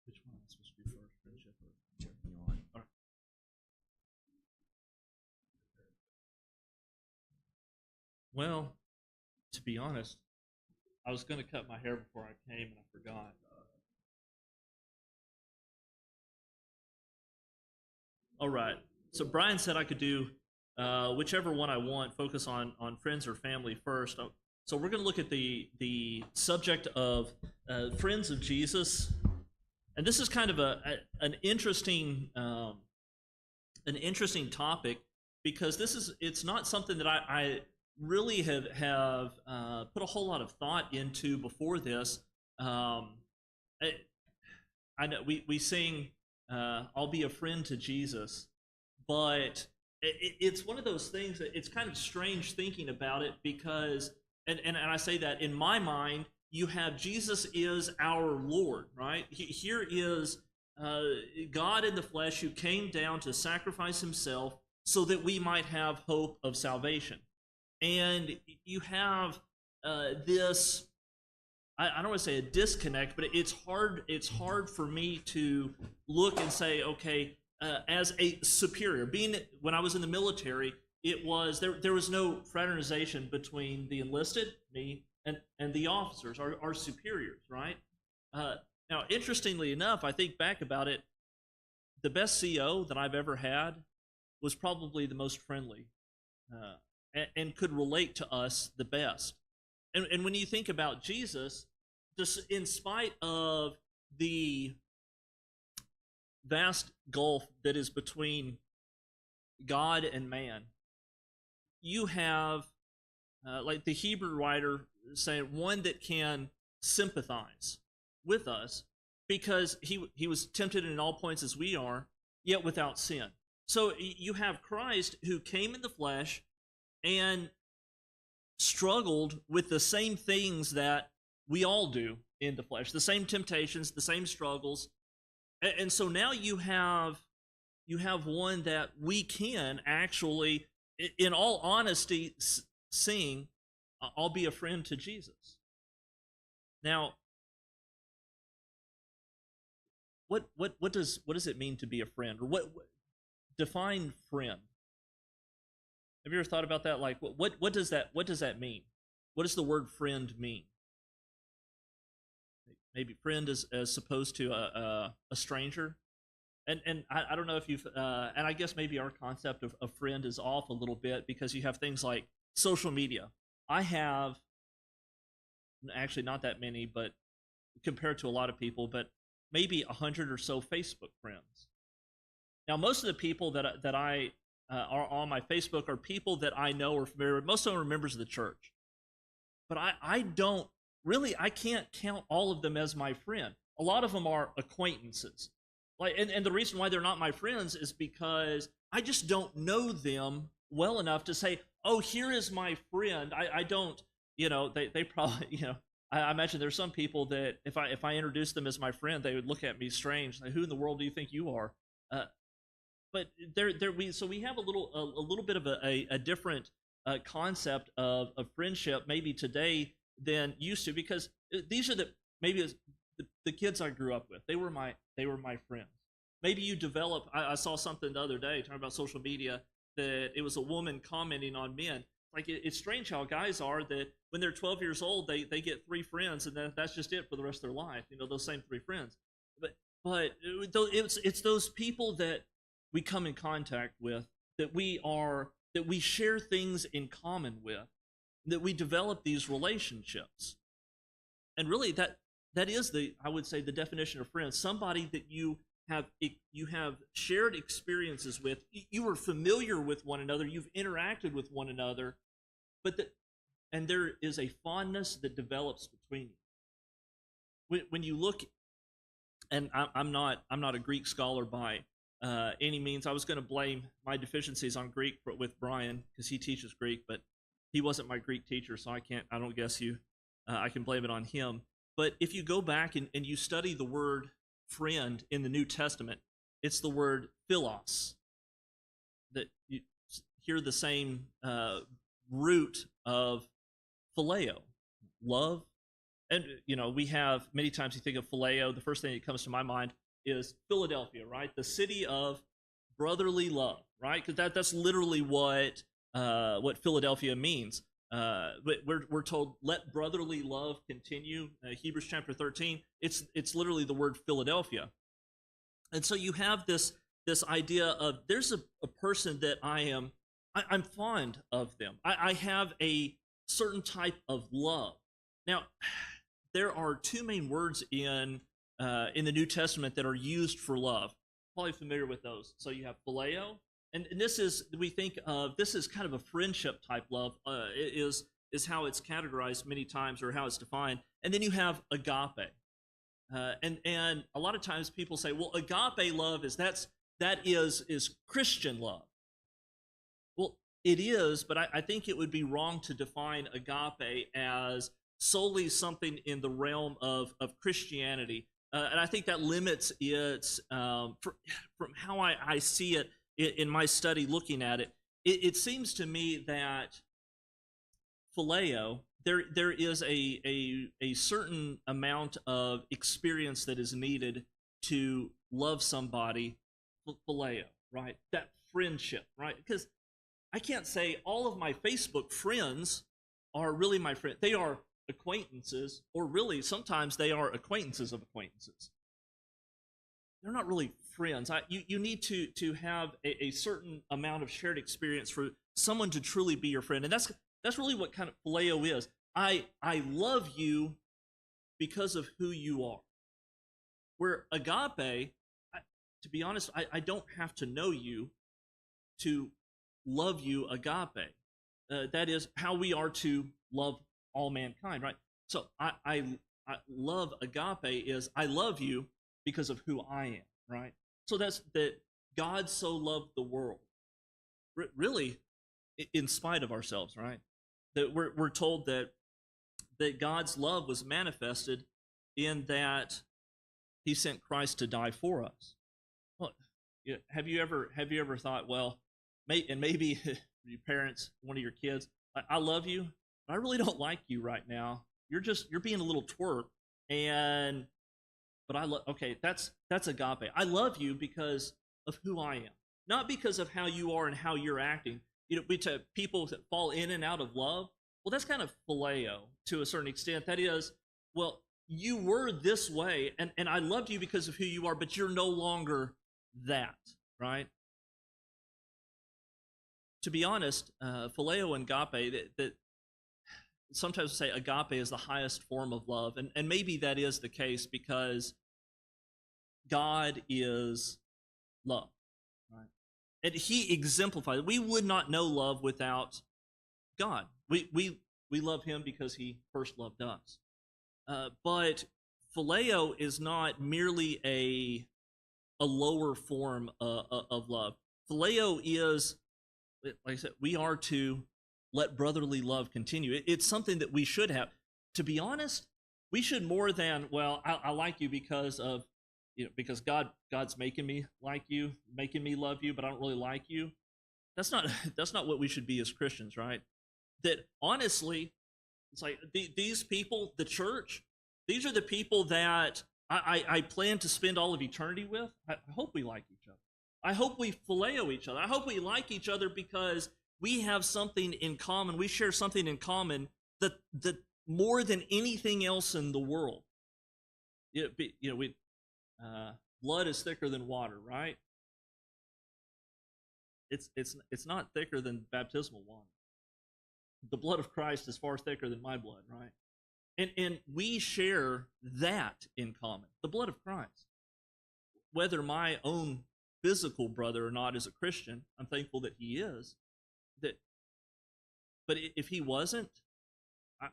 Which one am I supposed to do first? Friendship or checking you on? All right. Well, to be honest, I was going to cut my hair before I came and I forgot. All right. So Brian said I could do whichever one I want, focus on friends or family first. So we're going to look at the subject of friends of Jesus, and this is kind of an interesting topic because it's not something that I really have put a whole lot of thought into before this. I, I know we sing "I'll be a friend to Jesus," but it's one of those things that it's kind of strange thinking about it because, and I say that in my mind, you have Jesus is our Lord, right? Here is God in the flesh who came down to sacrifice himself so that we might have hope of salvation. And you have this, I don't want to say a disconnect, but it's hard for me to look and say, okay, as a superior, when I was in the military, it was there was no fraternization between the enlisted, me, and the officers, our superiors, right? Now, interestingly enough, I think back about it, the best CO that I've ever had was probably the most friendly and could relate to us the best. And when you think about Jesus, just in spite of the vast gulf that is between God and man, you have, like the Hebrew writer saying, one that can sympathize with us because he was tempted in all points as we are, yet without sin. So you have Christ who came in the flesh and struggled with the same things that we all do in the flesh, the same temptations, the same struggles. And so now you have one that we can actually, in all honesty, sing, "I'll be a friend to Jesus." Now, what does it mean to be a friend, or what define friend? Have you ever thought about that? Like, what does that mean? What does the word friend mean? Maybe friend as opposed to a stranger. And I don't know if you've and I guess maybe our concept of friend is off a little bit because you have things like social media. I have actually not that many, but compared to a lot of people, but maybe 100 or so Facebook friends. Now, most of the people that I are on my Facebook are people that I know or familiar with. Most of them are members of the church, but I don't really, I can't count all of them as my friend. A lot of them are acquaintances. Like, and the reason why they're not my friends is because I just don't know them well enough to say, oh, here is my friend. I don't, they probably, I imagine there's some people that if I introduced them as my friend, they would look at me strange. Like, who in the world do you think you are? But we have a little bit of a different concept of friendship maybe today than used to, because these are the kids I grew up with. They were my friends. Maybe you develop. I saw something the other day talking about social media that it was a woman commenting on men. Like, it's strange how guys are that when they're 12 years old, they get 3 friends and that's just it for the rest of their life. Those same 3 friends. But it's those people that we come in contact with, that we share things in common with, that we develop these relationships. And really that is I would say the definition of friends. Somebody that you have shared experiences with, you are familiar with one another, you've interacted with one another, and there is a fondness that develops between you. When you look, and I'm not a Greek scholar by any means. I was going to blame my deficiencies on Greek with Brian because he teaches Greek, but he wasn't my Greek teacher, so I don't guess I can blame it on him. But if you go back and you study the word friend in the New Testament, it's the word philos. That you hear the same root of phileo, love, And we have many times you think of phileo, the first thing that comes to my mind is Philadelphia, right? The city of brotherly love, right? Because that's literally what Philadelphia means. We're told let brotherly love continue. Hebrews chapter 13. It's literally the word Philadelphia, and so you have this idea of there's a person that I'm fond of them. I have a certain type of love. Now, there are two main words in the New Testament that are used for love. Probably familiar with those. So you have phileo, and this is we think of this is kind of a friendship type love. Is how it's categorized many times or how it's defined. And then you have agape, and a lot of times people say, well, agape love that is Christian love. Well, it is, but I think it would be wrong to define agape as solely something in the realm of Christianity. And I think that limits it from how I see it in my study looking at it. It seems to me that phileo, there is a certain amount of experience that is needed to love somebody, phileo, right? That friendship, right? Because I can't say all of my Facebook friends are really my friends. They are acquaintances, or really sometimes they are acquaintances of acquaintances. They're not really friends. You need to have a certain amount of shared experience for someone to truly be your friend, and that's really what kind of phileo is. I love you because of who you are. Where agape, to be honest, I don't have to know you to love you agape. That is how we are to love all mankind, right? So I love agape is I love you because of who I am, right? So that's that God so loved the world, really, in spite of ourselves, right? That we're told that God's love was manifested in that He sent Christ to die for us. Well, have you ever thought, well, maybe your parents, one of your kids, I love you, but I really don't like you right now. You're being a little twerp, but I love. Okay, that's agape. I love you because of who I am, not because of how you are and how you're acting. To people that fall in and out of love. Well, that's kind of phileo to a certain extent. That is, well, you were this way, and I loved you because of who you are, but you're no longer that, right? To be honest, phileo and agape, that sometimes we say agape is the highest form of love, and maybe that is the case because God is love, right? And He exemplifies. We would not know love without God. We love Him because He first loved us. But phileo is not merely a lower form of love. Phileo is, like I said, we are to let brotherly love continue. It's something that we should have. To be honest, we should more than, well, I like you because of, because God's making me like you, making me love you, but I don't really like you. That's not what we should be as Christians, right? That honestly, it's like these people, the church, these are the people that I plan to spend all of eternity with. I hope we like each other. I hope we phileo each other. I hope we like each other because we have something in common. We share something in common that more than anything else in the world. Blood is thicker than water, right? It's not thicker than baptismal water. The blood of Christ is far thicker than my blood, right? And we share that in common, the blood of Christ. Whether my own physical brother or not is a Christian, I'm thankful that he is. But if he wasn't,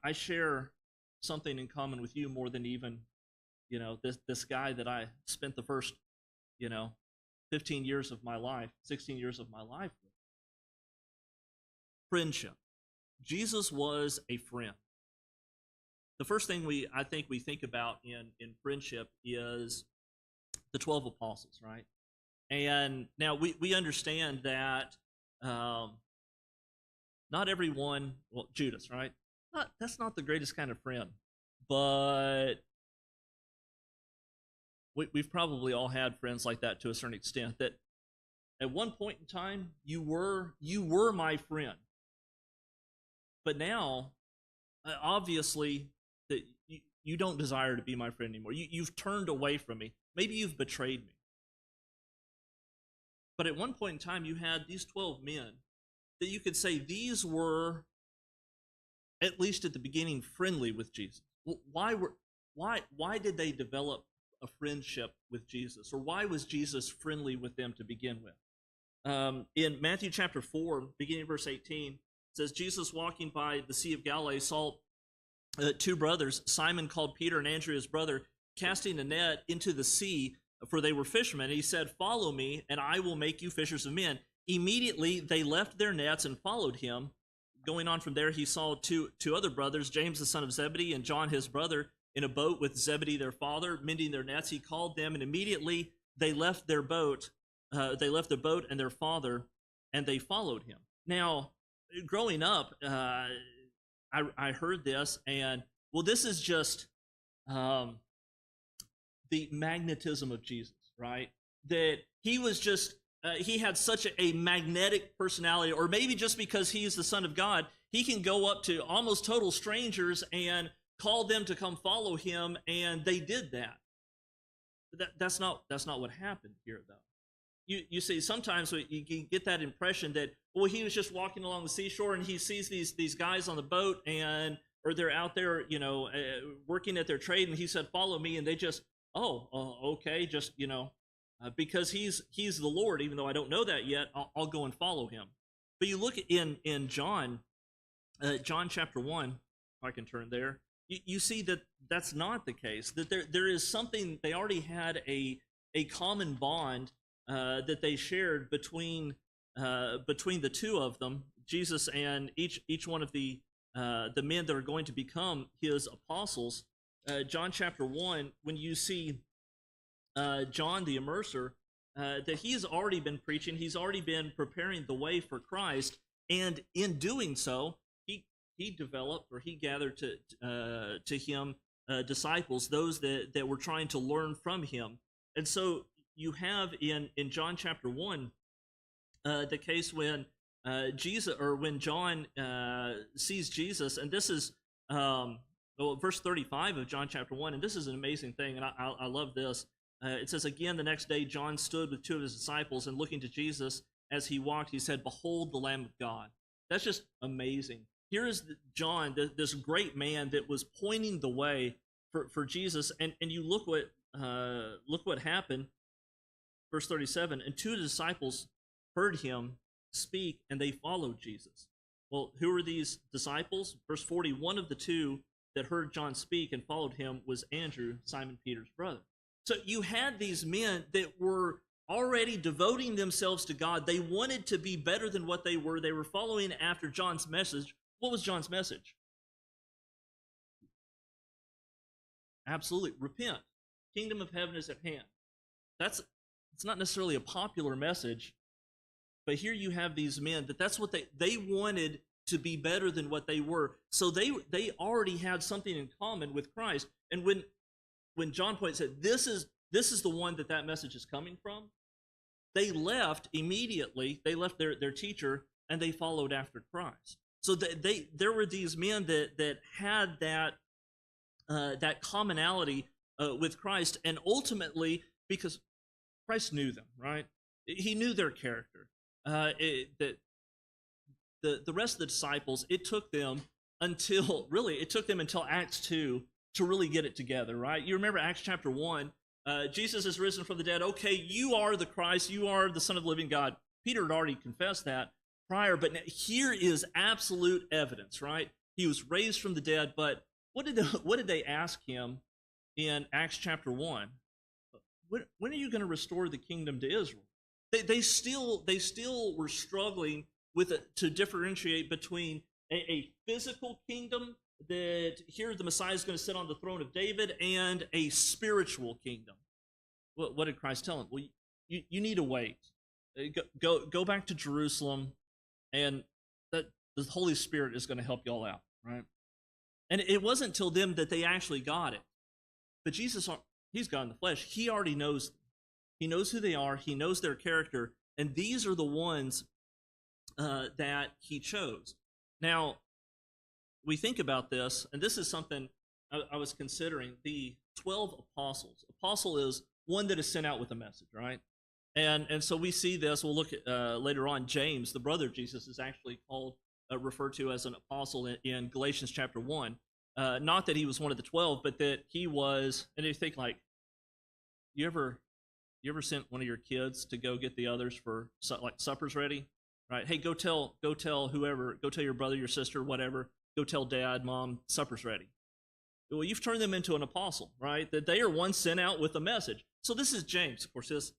I share something in common with you more than even, this guy that I spent the first, 15 years of my life, 16 years of my life with. Friendship. Jesus was a friend. The first thing I think we think about in friendship is the 12 apostles, right? And now we understand that not everyone, well, Judas, right? That's not the greatest kind of friend but we've probably all had friends like that to a certain extent, that at one point in time you were my friend, but now obviously that you don't desire to be my friend anymore. You've turned away from me. Maybe you've betrayed me. But at one point in time, you had these 12 men that you could say these were, at least at the beginning, friendly with Jesus. Why did they develop a friendship with Jesus, or why was Jesus friendly with them to begin with? In Matthew chapter 4, beginning verse 18, it says, Jesus walking by the Sea of Galilee saw two brothers, Simon called Peter and Andrew his brother, casting a net into the sea, for they were fishermen. And he said, follow me, and I will make you fishers of men. Immediately they left their nets and followed him. Going on from there, he saw two other brothers, James the son of Zebedee and John his brother, in a boat with Zebedee their father, mending their nets. He called them, and immediately they left their boat. They left the boat and their father, and they followed him. Now, growing up, I heard this, and well, this is just the magnetism of Jesus, right? That he was just, he had such a magnetic personality, or maybe just because he's the Son of God, he can go up to almost total strangers and call them to come follow him, and they did that. That's not what happened here, though. You see, sometimes you can get that impression that, well, he was just walking along the seashore and he sees these guys on the boat, and or they're out there, working at their trade, and he said, follow me, and they just, okay, just, because he's the Lord, even though I don't know that yet, I'll go and follow him. But you look in John chapter 1, if I can turn there, you see that that's not the case, that there is something, they already had a common bond that they shared between the two of them, Jesus and each one of the men that are going to become his apostles. John chapter 1, when you see John the Immerser, that he's already been preaching, he's already been preparing the way for Christ, and in doing so, he developed, or he gathered to him disciples, those that were trying to learn from him. And so you have in John chapter 1 the case when when John sees Jesus, and this is verse 35 of John chapter 1, and this is an amazing thing, and I love this. It says, again, the next day John stood with two of his disciples, and looking to Jesus as he walked, he said, behold the Lamb of God. That's just amazing. Here is John, this great man that was pointing the way for Jesus, and you look what happened. Verse 37, and two of the disciples heard him speak, and they followed Jesus. Well, who are these disciples? Verse 40, one of the two that heard John speak and followed him was Andrew, Simon Peter's brother. So you had these men that were already devoting themselves to God. They wanted to be better than what they were. They were following after John's message. What was John's message? Absolutely, repent. Kingdom of heaven is at hand. It's not necessarily a popular message, but here you have these men that's what they wanted to be better than what they were. So they already had something in common with Christ. And when John points out this is the one that message is coming from, they left immediately. They left their teacher and they followed after Christ. So there were these men that had that commonality with Christ, and ultimately, because Christ knew them, right? He knew their character. The rest of the disciples, it took them until Acts 2 to really get it together, right? You remember Acts chapter 1, Jesus is risen from the dead. Okay, you are the Christ, you are the Son of the living God. Peter had already confessed that prior, but here is absolute evidence, right? He was raised from the dead, but what did they ask him in Acts chapter 1? When are you going to restore the kingdom to Israel? They still were struggling to differentiate between a physical kingdom, that here the Messiah is going to sit on the throne of David, and a spiritual kingdom. What did Christ tell them? Well, you need to wait. Go back to Jerusalem, and that the Holy Spirit is going to help you all out, right? And it wasn't until them that they actually got it. But Jesus, he's God in the flesh. He already knows them. He knows who they are. He knows their character. And these are the ones that he chose. Now, we think about this, and this is something I was considering, the 12 apostles. Apostle is one that is sent out with a message, right? And so we see this. We'll look at later on. James, the brother of Jesus, is actually called, referred to as an apostle in Galatians chapter 1. Not that he was one of the 12, but that he was, and you think like, you ever sent one of your kids to go get the others for, like, supper's ready? Right? Hey, go tell whoever, go tell your brother, your sister, whatever, go tell dad, mom, supper's ready. Well, you've turned them into an apostle, right? That they are one sent out with a message. So this is James. Of course, this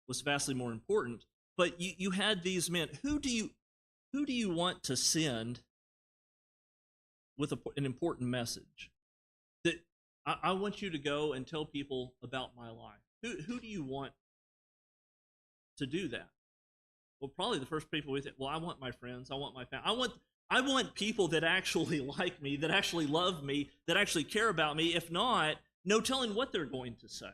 was vastly more important. But you had these men. Who do you want to send with an important message? That I want you to go and tell people about my life. Who do you want to do that? Well, probably the first people we think, well, I want my friends, I want my family, I want people that actually like me, that actually love me, that actually care about me. If not, no telling what they're going to say.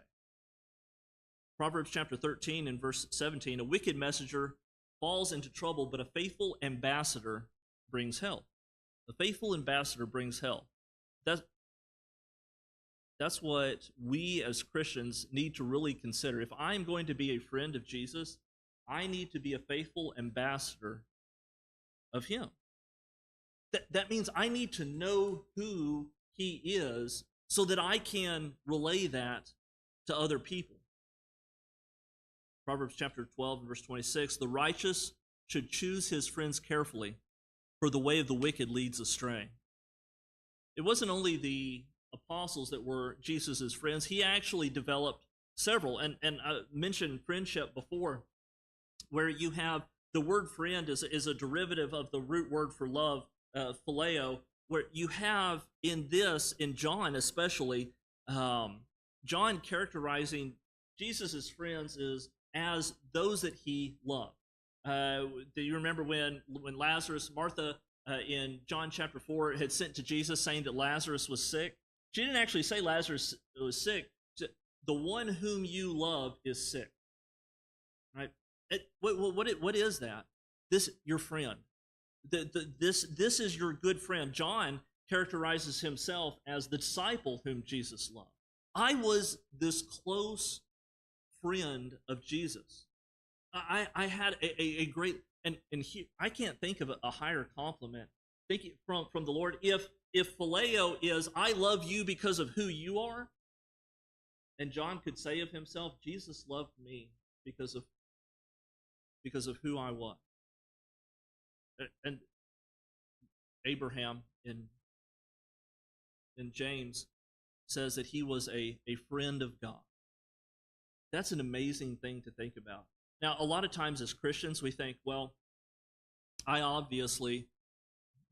Proverbs chapter 13 and verse 17, a wicked messenger falls into trouble, but a faithful ambassador brings help. A faithful ambassador brings help. That's what we as Christians need to really consider. If I'm going to be a friend of Jesus, I need to be a faithful ambassador of him. That means I need to know who he is so that I can relay that to other people. Proverbs chapter 12 and verse 26, the righteous should choose his friends carefully, for the way of the wicked leads astray. It wasn't only the apostles that were Jesus' friends. He actually developed several. And I mentioned friendship before, where you have the word friend is a derivative of the root word for love, phileo, where you have in John especially, John characterizing Jesus' friends as those that he loved. Do you remember when Lazarus, Martha, in John chapter 4, had sent to Jesus saying that Lazarus was sick? She didn't actually say Lazarus was sick. The one whom you love is sick. Right? What is that? This, your friend. This is your good friend. John characterizes himself as the disciple whom Jesus loved. I was this close friend of Jesus. I had a great, and here, I can't think of a higher compliment thinking from the Lord. If phileo is, I love you because of who you are, and John could say of himself, Jesus loved me because of who I was. And Abraham in James says that he was a friend of God. That's an amazing thing to think about. Now, a lot of times as Christians, we think, well, I obviously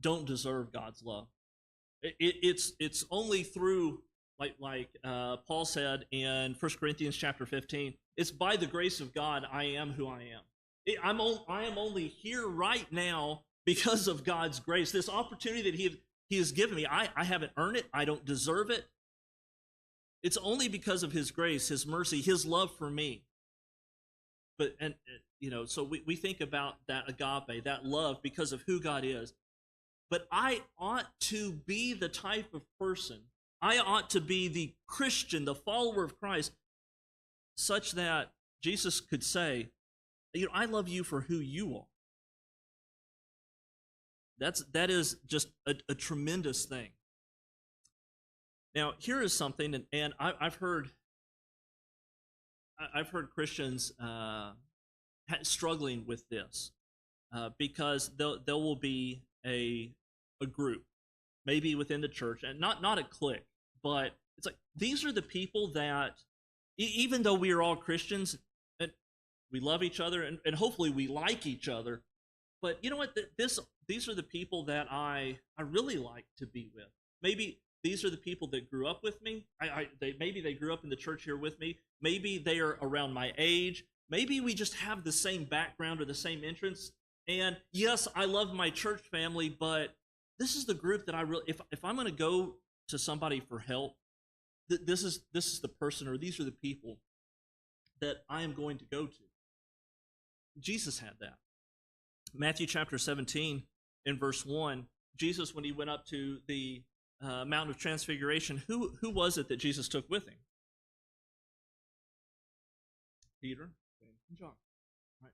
don't deserve God's love. It's only through, like Paul said in 1 Corinthians chapter 15, it's by the grace of God I am who I am. I am only here right now because of God's grace. This opportunity that he has given me, I haven't earned it. I don't deserve it. It's only because of his grace, his mercy, his love for me. But, so we think about that agape, that love because of who God is. But I ought to be the type of person, I ought to be the Christian, the follower of Christ, such that Jesus could say, I love you for who you are. That is just a tremendous thing. Now, here is something, and I've heard Christians struggling with this because there will be a group, maybe within the church, and not a clique, but it's like these are the people that, even though we are all Christians, and we love each other, and hopefully we like each other, but you know what? These are the people that I really like to be with. Maybe these are the people that grew up with me. Maybe they grew up in the church here with me. Maybe they are around my age. Maybe we just have the same background or the same interests. And yes, I love my church family, but this is the group that I really, if I'm going to go to somebody for help, this is the person, or these are the people that I am going to go to. Jesus had that. Matthew chapter 17 in verse 1, Jesus, when he went up to the Mount of Transfiguration, who was it that Jesus took with him? Peter, James, and John. Right.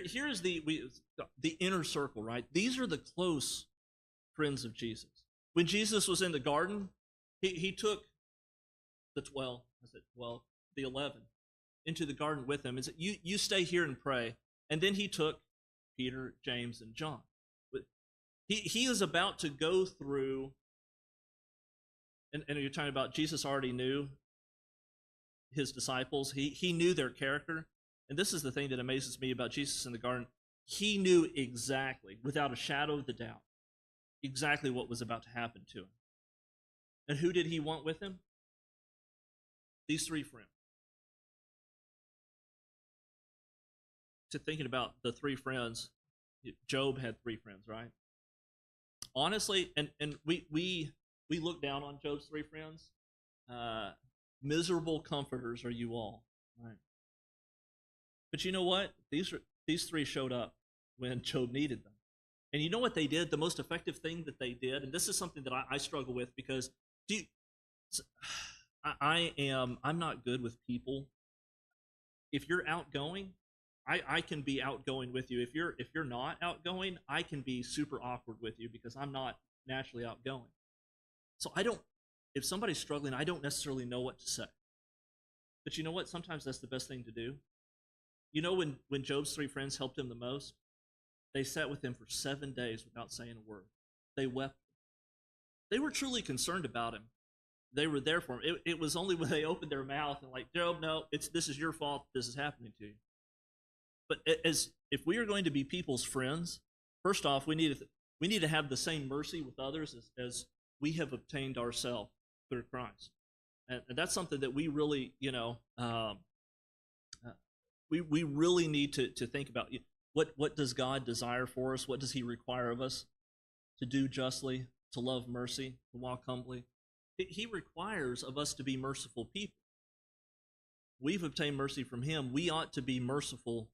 Here is the inner circle, right? These are the close friends of Jesus. When Jesus was in the garden, he took the 12, the 11, into the garden with him and said, you stay here and pray. And then he took Peter, James, and John. He is about to go through, and you're talking about Jesus already knew his disciples. He knew their character. And this is the thing that amazes me about Jesus in the garden. He knew exactly, without a shadow of the doubt, exactly what was about to happen to him. And who did he want with him? These three friends. To thinking about the three friends, Job had three friends, right? Honestly, and we look down on Job's three friends. Miserable comforters are you all, right? But you know what? These three showed up when Job needed them. And you know what they did? The most effective thing that they did, and this is something that I struggle with, because I'm not good with people. If you're outgoing, I can be outgoing with you. If you're not outgoing, I can be super awkward with you because I'm not naturally outgoing. So if somebody's struggling, I don't necessarily know what to say. But you know what? Sometimes that's the best thing to do. You know when Job's three friends helped him the most? They sat with him for 7 days without saying a word. They wept. They were truly concerned about him. They were there for him. It was only when they opened their mouth and like, Job, no, this is your fault. This is happening to you. But if we are going to be people's friends, first off, we need to have the same mercy with others as we have obtained ourselves through Christ, and that's something that we really, we really need to think about. What does God desire for us? What does He require of us? To do justly, to love mercy, to walk humbly. He requires of us to be merciful people. We've obtained mercy from Him. We ought to be merciful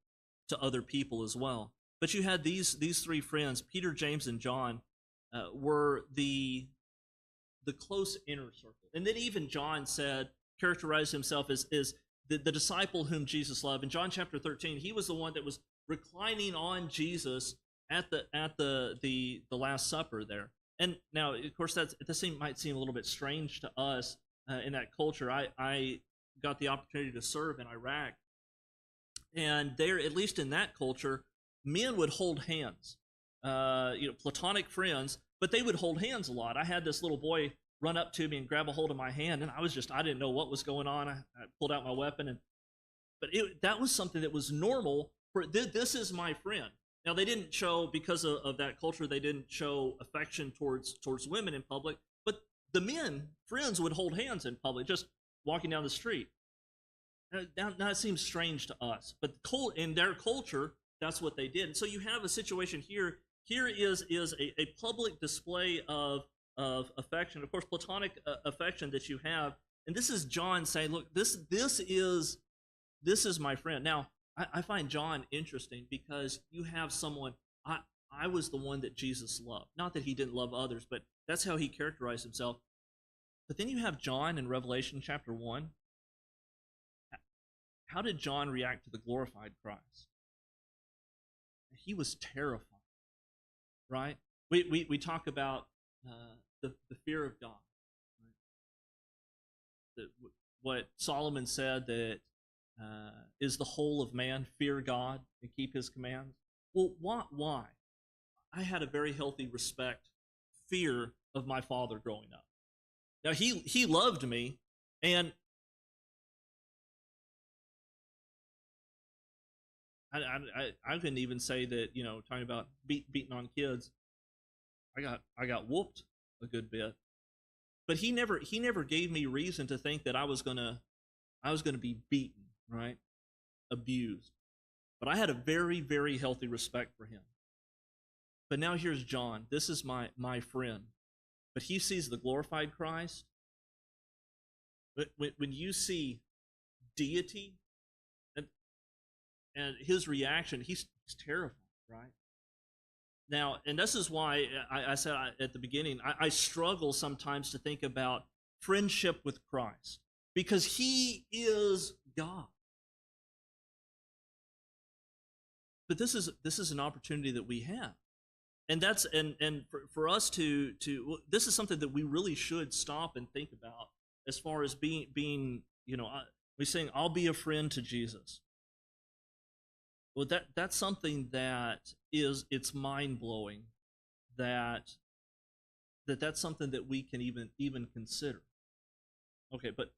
to other people as well. But you had these three friends, Peter, James, and John, were the close inner circle. And then even John characterized himself as the disciple whom Jesus loved. In John chapter 13, he was the one that was reclining on Jesus at the Last Supper there. And now, of course, this might seem a little bit strange to us in that culture. I got the opportunity to serve in Iraq, and there, at least in that culture, men would hold hands, platonic friends, but they would hold hands a lot. I had this little boy run up to me and grab a hold of my hand, and I didn't know what was going on. I pulled out my weapon, but that was something that was normal. This is my friend. Now, they didn't show, because of that culture, they didn't show affection towards women in public, but the men, friends, would hold hands in public, just walking down the street. Now it seems strange to us, but in their culture, that's what they did. And so you have a situation here. Here is a public display of affection, of course, platonic affection that you have. And this is John saying, look, this is my friend. Now, I find John interesting because you have someone, I was the one that Jesus loved. Not that he didn't love others, but that's how he characterized himself. But then you have John in Revelation chapter 1. How did John react to the glorified Christ? He was terrified, right? We talk about the fear of God. Right? What Solomon said, that is the whole of man, fear God and keep His commands. Well, why? I had a very healthy respect, fear of my father growing up. Now, he loved me, and I couldn't even say that, talking about beating on kids, I got whooped a good bit, but he never gave me reason to think that I was gonna be beaten, right, abused. But I had a very, very healthy respect for him. But now here's John. This is my friend. But he sees the glorified Christ. But when you see deity and his reaction, he's terrified, right? Now, and this is why I said at the beginning, I struggle sometimes to think about friendship with Christ because he is God. But this is an opportunity that we have. And that's and for us to this is something that we really should stop and think about as far as being we saying I'll be a friend to Jesus. Well, that's something that it's mind blowing that's something that we can even consider. Okay, but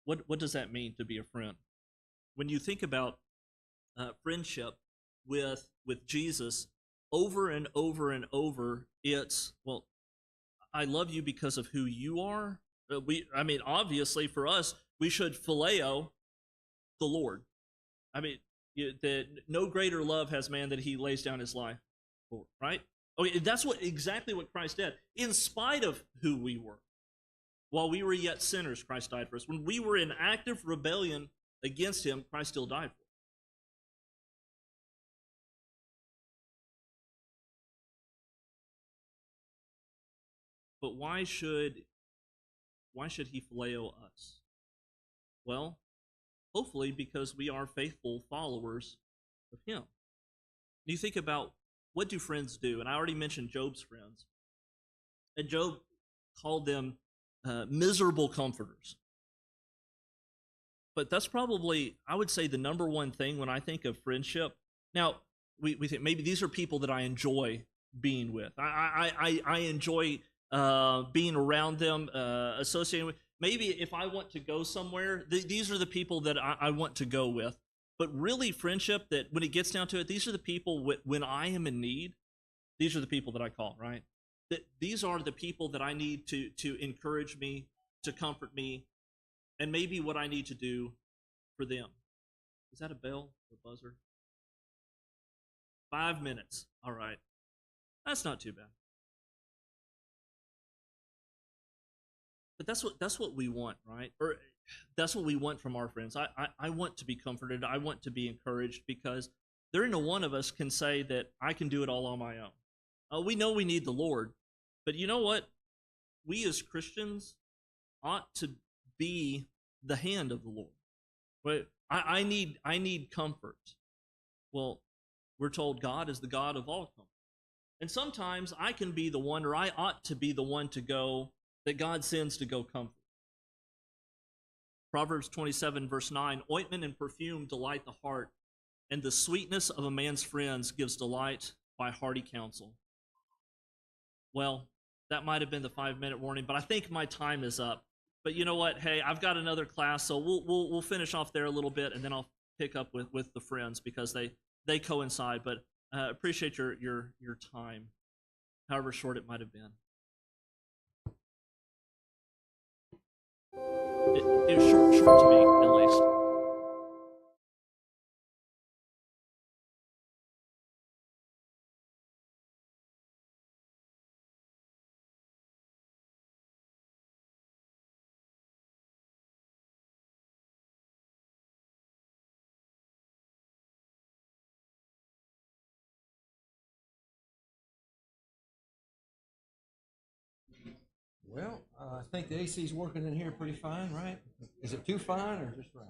what does that mean to be a friend? When you think about friendship with Jesus, over and over and over, it's, well, I love you because of who you are. Obviously for us, we should phileo the Lord. I mean, that no greater love has man that he lays down his life for, right? Okay, that's exactly what Christ did. In spite of who we were, while we were yet sinners, Christ died for us. When we were in active rebellion against him, Christ still died for us. But why should he phileo us? Well, hopefully because we are faithful followers of him. You think about, what do friends do? And I already mentioned Job's friends. And Job called them miserable comforters. But that's probably, I would say, the number one thing when I think of friendship. Now, we think maybe these are people that I enjoy being with. I enjoy being around them, associating with. Maybe if I want to go somewhere, these are the people that I want to go with. But really, friendship, that when it gets down to it, these are the people when I am in need, these are the people that I call, right? That these are the people that I need to encourage me, to comfort me, and maybe what I need to do for them. Is that a bell or buzzer? 5 minutes. All right. That's not too bad. But that's what we want, right? Or that's what we want from our friends. I want to be comforted. I want to be encouraged, because there ain't no one of us can say that I can do it all on my own. We know we need the Lord, but you know what? We as Christians ought to be the hand of the Lord. But I need comfort. Well, we're told God is the God of all comfort. And sometimes I can be the one, or I ought to be the one to go, that God sends to go comfort. Proverbs 27 verse 9, ointment and perfume delight the heart, and the sweetness of a man's friends gives delight by hearty counsel. Well, that might have been the 5-minute warning, but I think my time is up. But you know what? Hey, I've got another class, so we'll finish off there a little bit, and then I'll pick up with the friends, because they coincide. But appreciate your time, however short it might have been. It was short to me, at least. Well, I think the AC is working in here pretty fine, right? Is it too fine or just right?